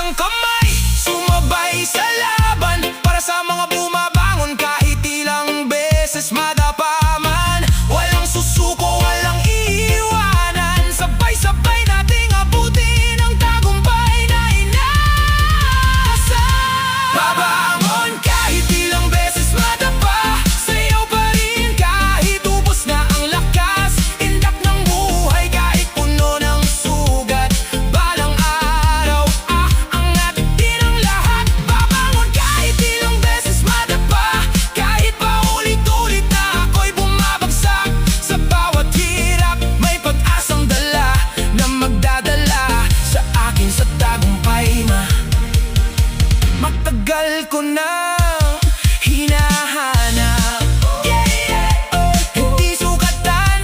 ang kamay, sumabay sa laban para sa mga bumabangon kahit ilang beses madapa man. Walang susuko, walang iiwanan, sabay-sabay nating abutin ang tagumpay na inaasa. Babangon kahit ilang beses madapa, sayaw pa rin kahit ubos na ang lakas. Indak ng buhay kahit puno ng sugat, balang araw angat din ang lahat. Babangon kahit ilang beses madapa, kahit paulit-ulit na ako'y bumabagsak. Sa bawat hirap may pag-asang dala na magdadala sa akin sa tagumpay na matagal ko na hinahanap. Hindi sukatan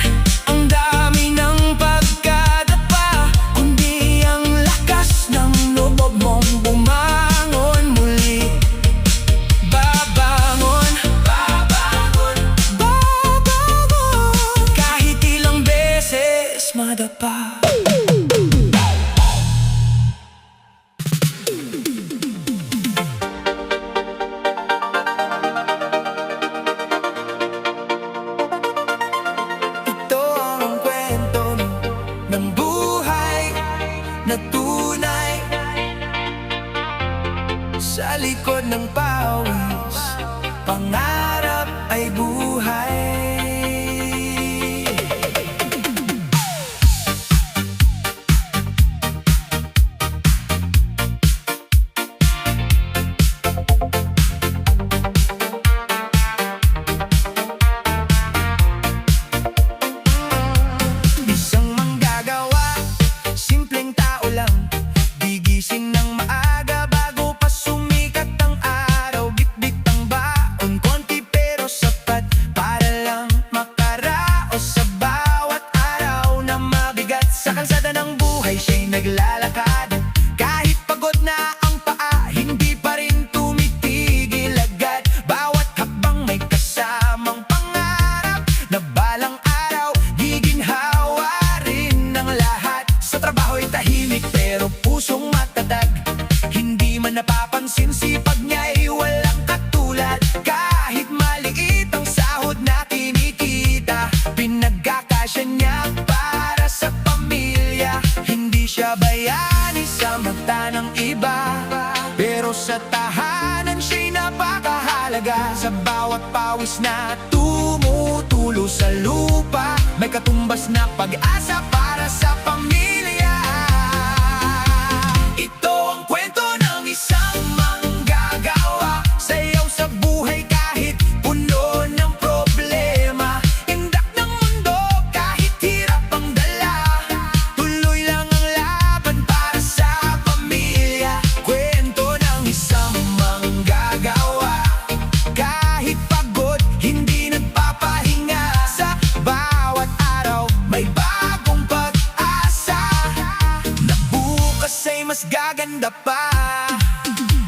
ang dami ng pagkadapa, kundi ang lakas ng loob mong bumangon muli. Babangon, babangon, babangon kahit ilang beses madapa. Ito ang kwento ng buhay na tunay, sa likod ng pawis, pangarap ay buhay. Isang manggagawa, simpleng tao lang, gigising ng maaga bago pa sumikat ang araw. Bitbit ang baon, konti pero sapat para lang makaraos sa bawat araw na mabigat. Sa kalsada ng buhay siya'y naglalakad, kahit pagod na ang paa, hindi pa rin tumitigil agad. Bawat hakbang may kasamang pangarap na balang araw giginhawa rin ng lahat. Sa trabaho'y tahimik pero pusong matatag, hindi man napapansin sipag niya'y walang katulad. Kahit maliit ang sahod na kinikita, pinagkakasya niya para sa pamilya. Hindi siya bayani sa mata ng iba, pero sa tahanan siya'y napakahalaga. Sa bawat pawis na tumutulo sa lupa, may katumbas na pag-asa para sa pamilya. Ito ang kwento ng isang manggagawa, sayaw sa buhay kahit puno ng problema. Indak ng mundo kahit hirap ang dala, tuloy lang ang laban para sa pamilya. Kwento ng isang manggagawa, kahit pagod hindi nagpapahinga. Sa bawat araw may bagong pag-asa, na bukas ay mas gaganda pa.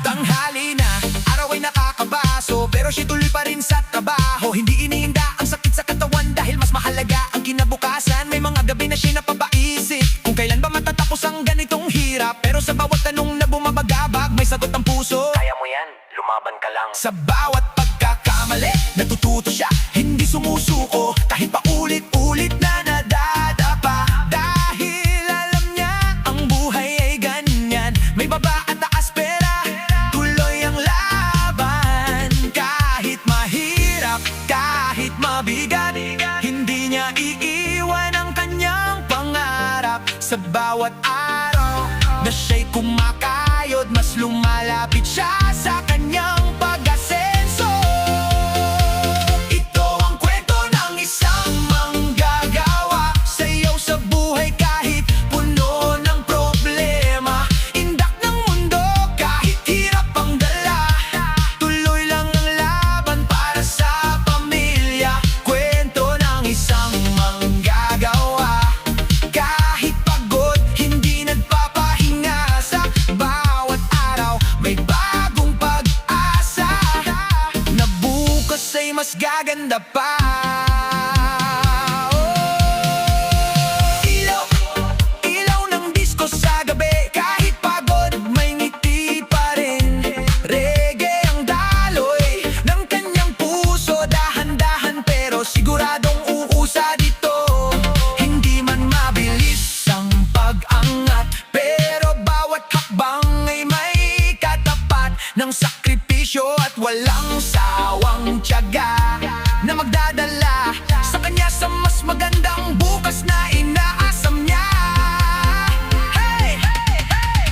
Tanghali na, araw ay nakakabaso, pero siya tuloy pa rin sa trabaho. Hindi iniinda ang sakit sa katawan dahil mas mahalaga ang kinabukasan. May mga gabi na siya napapaisip kung kailan ba matatapos ang ganitong hirap, pero sa bawat tanong na bumabagabag may sagot ang puso. Kaya mo yan, lumaban ka lang. Sa bawat pagkakamali, natututo siya, hindi sumusuko. Kahit paulit-ulit na nadadapa, dahil alam niya ang buhay ay ganyan. May baba at taas pera, tuloy ang laban. Kahit mahirap, kahit mabigat, hindi niya iiwan ang kanyang pangarap. Sa bawat araw na siya'y kumakayod, mas lumalapit siya sa kanyang pag-asenso. Ito ang kwento ng isang manggagawa, sayaw sa buhay kahit puno ng problema. Indak ng mundo kahit hirap ang dala, tuloy lang ang laban para sa pamilya. Kwento ng isang manggagawa, kahit pagod hindi nagpapahinga. Sa bawat araw may bagong pag-asa, na bukas ay mas gaganda pa. Ilaw, ilaw ng disco sa gabi, kahit pagod may ngiti. walang sawang tiyaga na magdadala sa kanya sa mas magandang bukas na inaasam niya. Hey!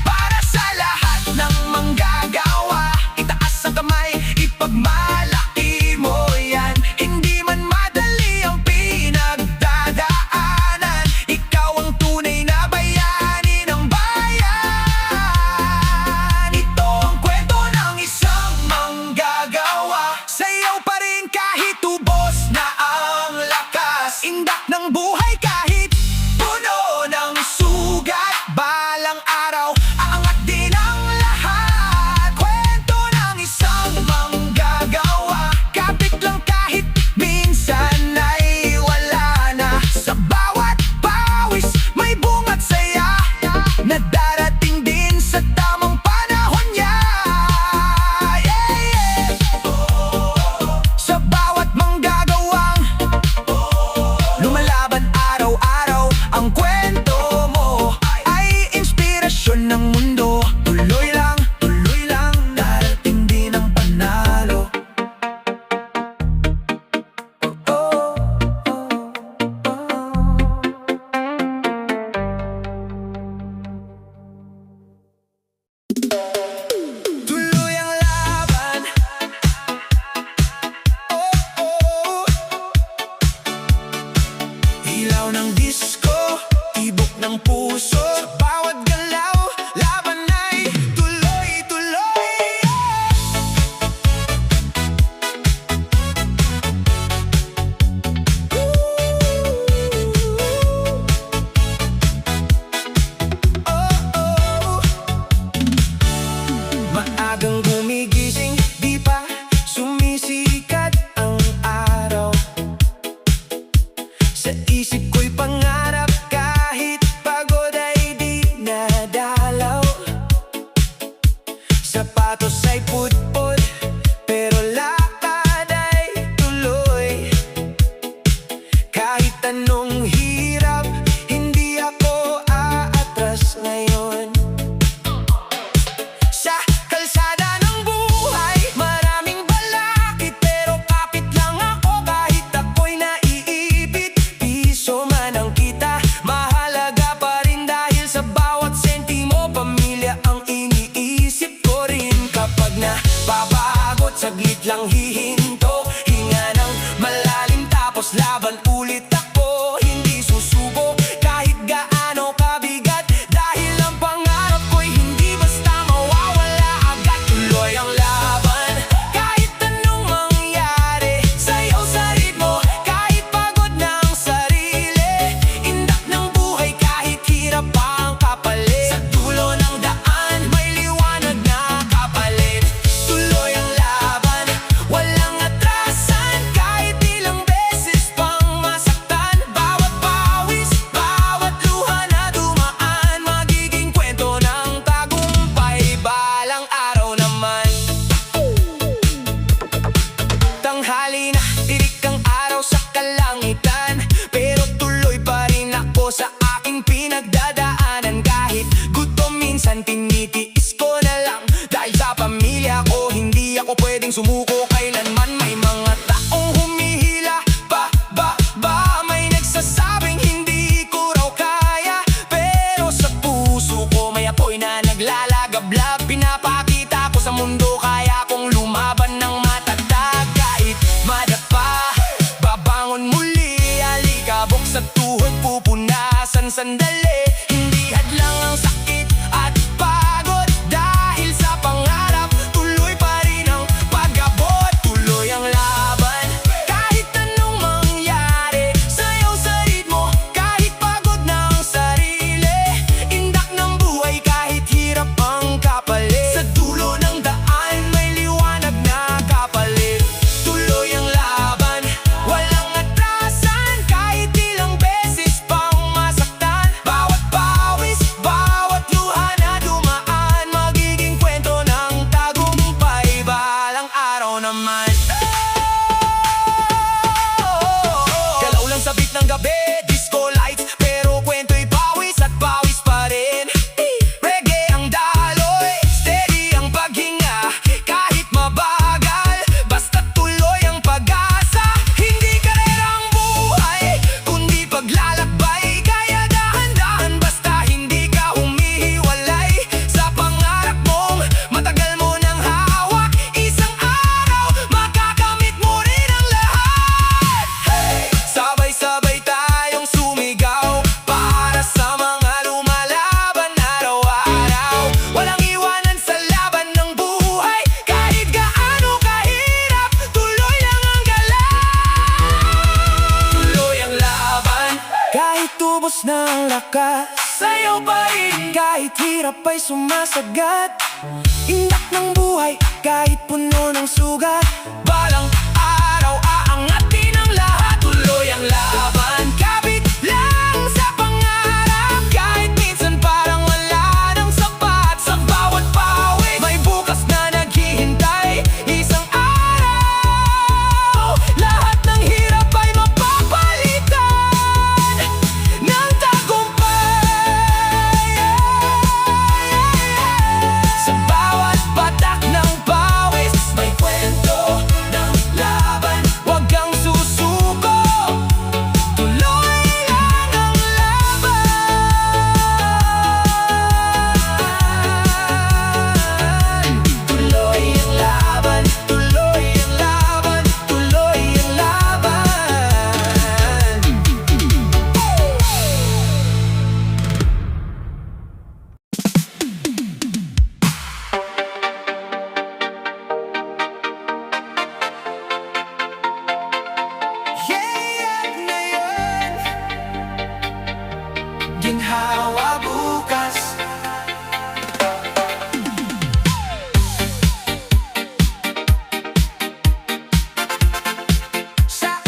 Para sa lahat ng manggagawa, itaas ang kamay, ipagmalaki mo yan. Hindi man madali ang pinagdadaanan, ikaw ang tunay na bayani ng bayan. Ito ang kwento ng isang manggagawa, sayaw pa rin kahit ubos na ang lakas. Indak ng buhay kahit puno ng sugat, balang araw aangat din ang lahat. Kwento ng isang manggagawa, kapit lang kahit minsan ay wala na. Sa bawat pawis may bunga't saya na darating din sa tamang panahon niya. Sa bawat manggagawang lumalaban araw-araw, ang kwento mo ay inspirasyon ng mundo. Tuloy lang, darating din ang panalo. Tuloy ang laban. Ilaw ng disco, tibok ng puso. Sa bawat galaw, laban ay tuloy-tuloy. Maagang gumigising, di pa sumisikat ang araw. Sa isip ko'y pangarap, kahit pagod ay di nadalaw. Sapatos ay putput, pero lakad ay tuloy. Kahit anong hirap, hindi ako aatras ngayon. Sa kalsada ng buhay, maraming balakid, pero kapit lang ako kahit ako'y naiipit. Piso man ang kita, mahalaga pa rin dahil sa bawat sentimo, pamilya ang iniisip ko rin. Kapag napapagod, saglit lang hihinto, hinga ng malalim tapos laban ulit ako. Hindi susuko kahit gaano kabigat, dahil ang pangarap ko'y hindi basta mawawala agad. Tuloy ang laban, kahit anong mangyari, sayaw sa ritmo, kahit pagod ng sarili. Indak ng buhay kahit hirap ang kapalit, sa dulo ng daan may liwanag na kapalit. Tuloy ang laban, walang atrasan, kahit ilang beses pang masaktan. Bawat pawis, bawat luha na dumaan, magiging kwento ng tagumpay balang araw naman. Tanghali na, tirik ang araw sa kalangitan, pero tuloy pa rin ako sa aking pinagdadaanan. Kahit gutom minsan, tinitiis ko na lang, dahil sa pamilya ko hindi ako pwedeng sumuko kailanman. May mga taong humihila ba, may nagsasabing hindi ko raw kaya, pero sa puso ko may apoy na naglalagablab. Pinapakita ko sa mundo kaya kong lumaban ng matatag. Kahit madapa, babangon muli, alikabok sa tuhod, pupunasan sandali. Hindi hadlang ang sakit at pagod, dahil sa pangarap tuloy pa rin ang pag-abot. Tuloy ang laban, kahit anong mangyari, sayaw sa ritmo, kahit pagod ng sarili. Indak ng buhay kahit hirap ang kapalit. bukas ng lakas. Sayaw pa rin kahit hirap ay sumasagat. Indak ng buhay kahit puno ng sugat. Balang araw aangatin ang lahat. Tuloy ang laban, kapit lang sa pangarap. Kahit minsan parang wala nang sapat. Sa bawat pawis may bukas na naghihintay. Isang araw lahat ng hirap ay mapapalitan ng tagumpay. Sa bawat patak ng pawis may kwento ng laban. Huwag kang susuko, tuloy lang ang laban. Tuloy ang laban, tuloy ang laban, tuloy ang laban. Yeah, ngayon ginhawa bukas. Sa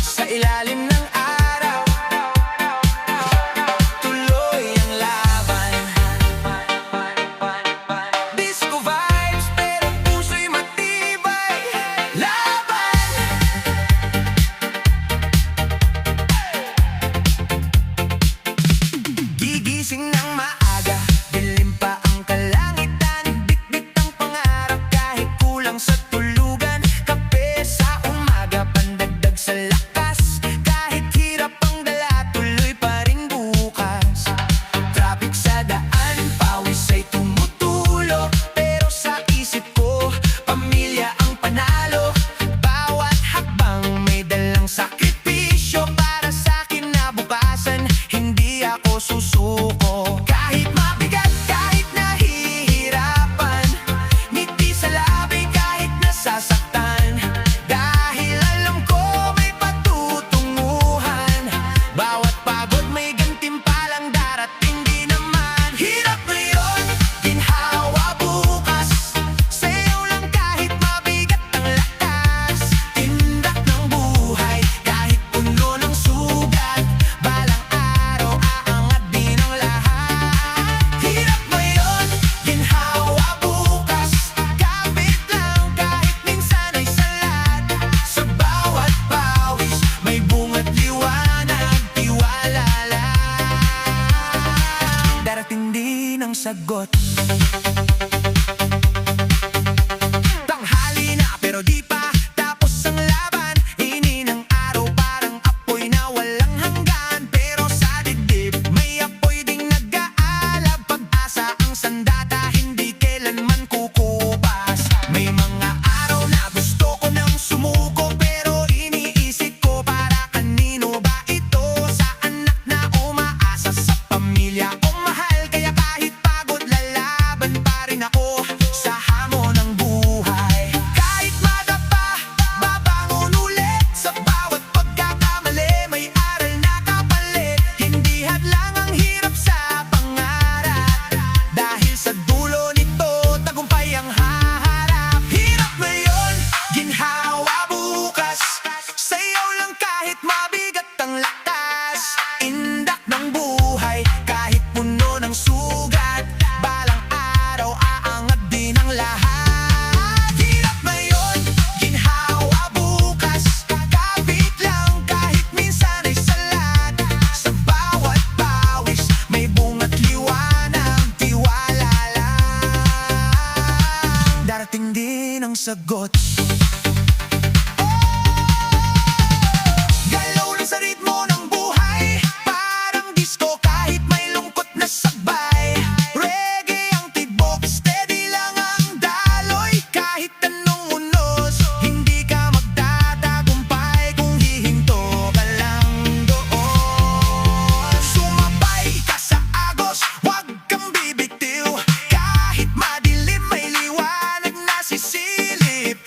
sa ilalim ng araw, tuloy ang laban. Disco vibes pero puso'y matibay. Laban! Gigising ng maaga, dilim pa ang kalangitan. Bitbit ang pangarap kahit kulang sa tulugan. Kape sa umaga, pandagdag sa lakas. Kahit hirap ang dala, tuloy pa rin bukas. Traffic sa daan, pawis ay tumutulo. Pero sa isip ko, pamilya ang panalo. Bawat hakbang may dalang sakripisyo. Para sa kinabukasan, hindi ako susuko. Kahit mabigat, kahit nahihirapan, ngiti sa labi kahit nasasaktan. Dahil alam ko may patutunguhan. Bawat pagod may gantimpalang darating din naman. Hirap ngayon, ginhawa bukas. Sayaw lang kahit mabigat ang lakas. Tindak ng buhay kahit puno ng sugat. Balang araw aangat din ang lahat. Hirap ngayon, ginhawa bukas. Kapit lang kahit minsan ay salat. Sa bawat pawis may bunga't liwanag. Tiwala lang, darating din ang sagot. Tanghali na pero di pa tapos ang laban. Hinin ang araw parang apoy na walang hanggan. Pero sa dibdib may apoy ding nag-aalab. Pag-asa ang sandata, hindi kailanman kukupas. May mga araw na gusto ko nang sumuko. Pero iniisip ko para kanino ba ito? Sa anak na umaasa, sa pamilya o mahal. Kaya kahit pagod lalaban pa rin ako sa hamon ng buhay. Kahit madapa, babangon ulit. Sa bawat pagkakamali may aral na kapalit. Hindi hadlang ang hirap sa pangarap. Dahil sa dulo nito, tagumpay ang haharap. Hirap ngayon, ginhawa bukas. Sayaw lang kahit mabigat ang lakas. Indak ng buhay kahit puno ng sugat. Balang araw aangat din ang lahat. Hirap ngayon, ginhawa bukas. Kapit lang kahit minsan ay salat. Sa bawat pawis may bunga't liwanag. Tiwala lang, darating din ang sagot. Galaw lang sa ritmo ng buhay, parang disco kahit may lungkot na sabay. Reggae ang tibok, steady lang ang daloy. Kahit anong unos, hindi ka magtatagumpay kung hihinto ka lang doon. Sumabay ka sa agos, wag kang bibitiw. Kahit madilim may liwanag na sisilip.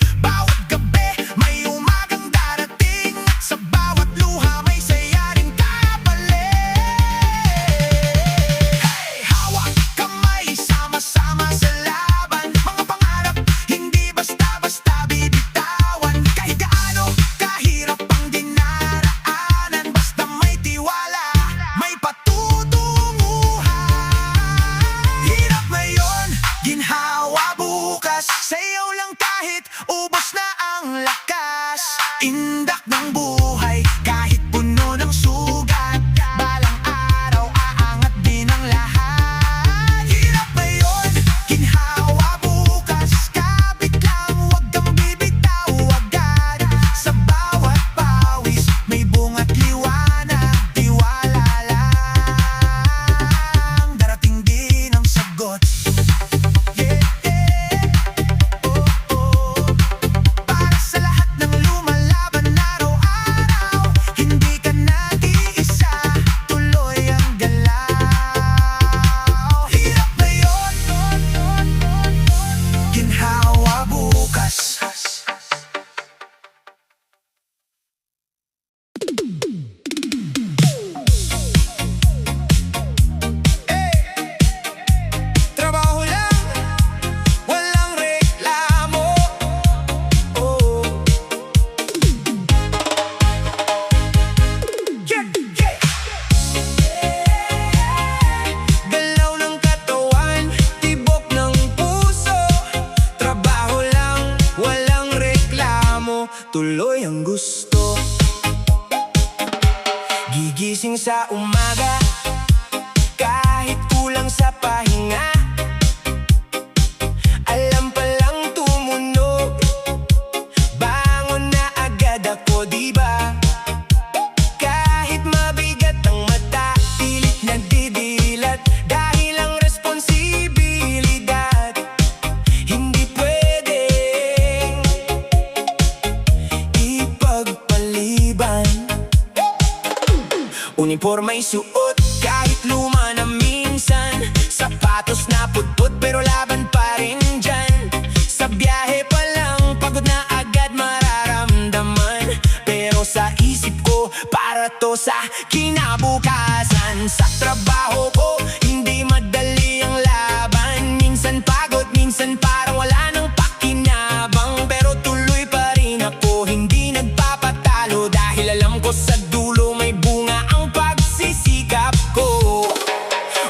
Forma'y suot kahit luma na minsan, sapatos na putput pero laban pa rin dyan. Sa biyahe pa lang pagod na agad mararamdaman, pero sa isip ko para to sa kinabukasan. Sa trabaho ko hindi madali ang laban, minsan pagod, minsan parang wala nang pakinabang, pero tuloy pa rin ako, hindi nagpapatalo, dahil alam ko sa dulo may bunga ang pagsisikap ko.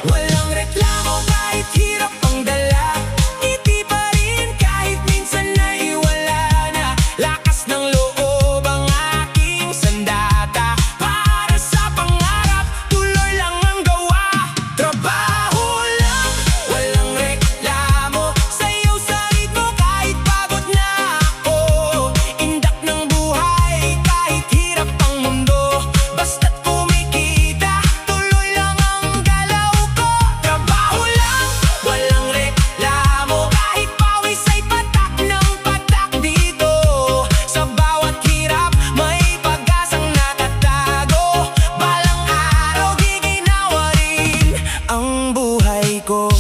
Walang reklamo kahit hirap ang dala, ngiti pa rin kahit minsan ay wala na. Lakas ng loob ang aking sandata, para sa pangarap tuloy lang ang gawa. Trabaho lang, walang reklamo, sayaw sa ritmo kahit pagod na ako. Indak ng buhay kahit hirap ang mundo, basta't kumikita tuloy lang ang galaw ko. Trabaho lang, walang reklamo, kahit pawis ay patak ng patak dito. Sa bawat hirap may pag-asang nakatago, balang araw giginawa rin ang buhay ko.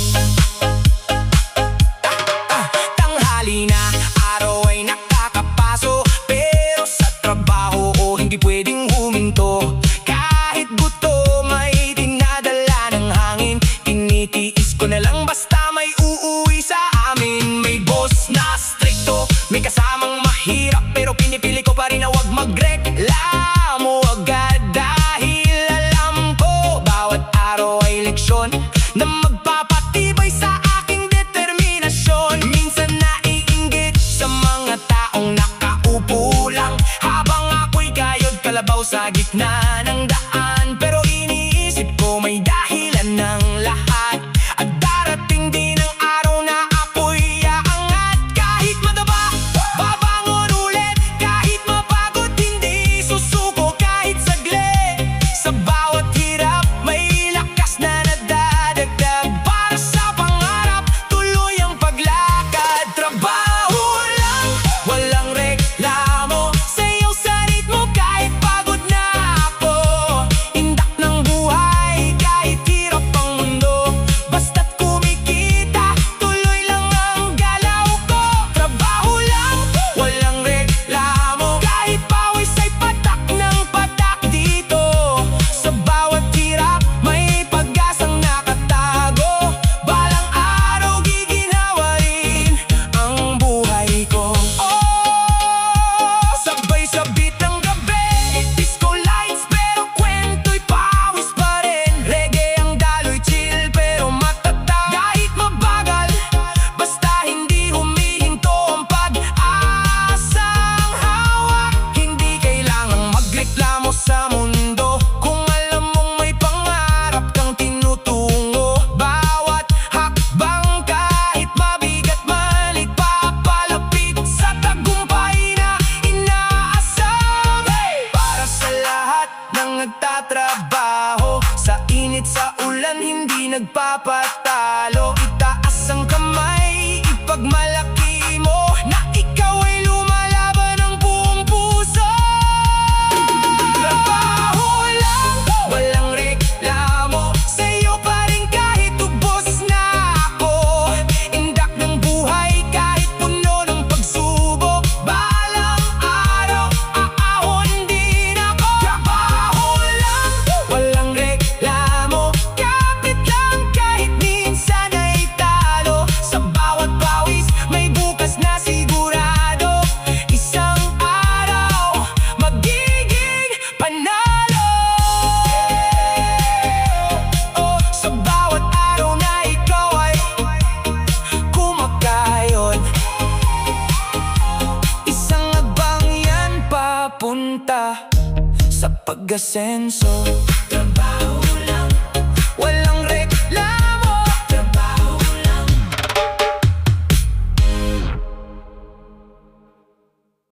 Tanghali na, araw ay nakakapaso, pero sa trabaho ko hindi pwedeng huminto. Kahit gutom ay dinadala ng hangin, tinitiis ko na lang basta may uuwi sa amin. May boss na stricto, may kasamang mahirap, pero pinipili ko pa rin na wag magreklamo agad, dahil alam ko bawat araw ay leksyon na magpapatibay sa aking determinasyon. Minsan naiinggit sa mga taong nakaupo lang, habang ako'y kayod kalabaw sa gitna ng daan, pero iniisip ko may dahilan ng lahat, at darating din ang araw na ako'y aangat. Kahit madaba, babangon ulit, kahit mapagod hindi susuko kahit saglit. Sa bawat hirap may lakas na nadadagdag, para sa pangarap tuloy ang paglakad. Trabaho lang, walang reklamo, sayaw sa ritmo kahit pagod na ako. Indak ng buhay kahit hirap ang mundo, basta't kumikita tuloy lang ang galaw ko. Trabaho lang, walang reklamo, kahit pawis ay patak ng patak dito. Sa bawat hirap may pag-asang nakatago, balang araw giginawa rin ang buhay ko. Sabay sa beat ng gabi, disco lights pero kwento'y pawis pa rin. Reggae ang daloy, chill pero matatag, kahit mabagal basta hindi humihinto ang pag-asang hawak. Hindi kailangang magreklamo sa mundo kung alam mong may pangarap kang tinutungo. Bawat hakbang kahit mabigat man ay papalapit sa tagumpay na inaasam. Para sa lahat ng nagtatrabaho, sa init sa ulan hindi nagpapatalo, itaas ang kamay, ipagmalaki mo na ikaw ay lumalaban ng buong puso. Trabaho lang, walang reklamo, sa'yo pa rin kahit ubos na ako. Indak ng buhay kahit puno ng pagsubok, balang araw aahon din ako. Trabaho lang, walang reklamo, kapit lang kahit minsan ay talo. Sa bawat pawis may bukas na sigurado, isang araw magiging panalo. Sa bawat araw na ikaw ay kumakayod, isang agbang yan papunta sa pag-asenso.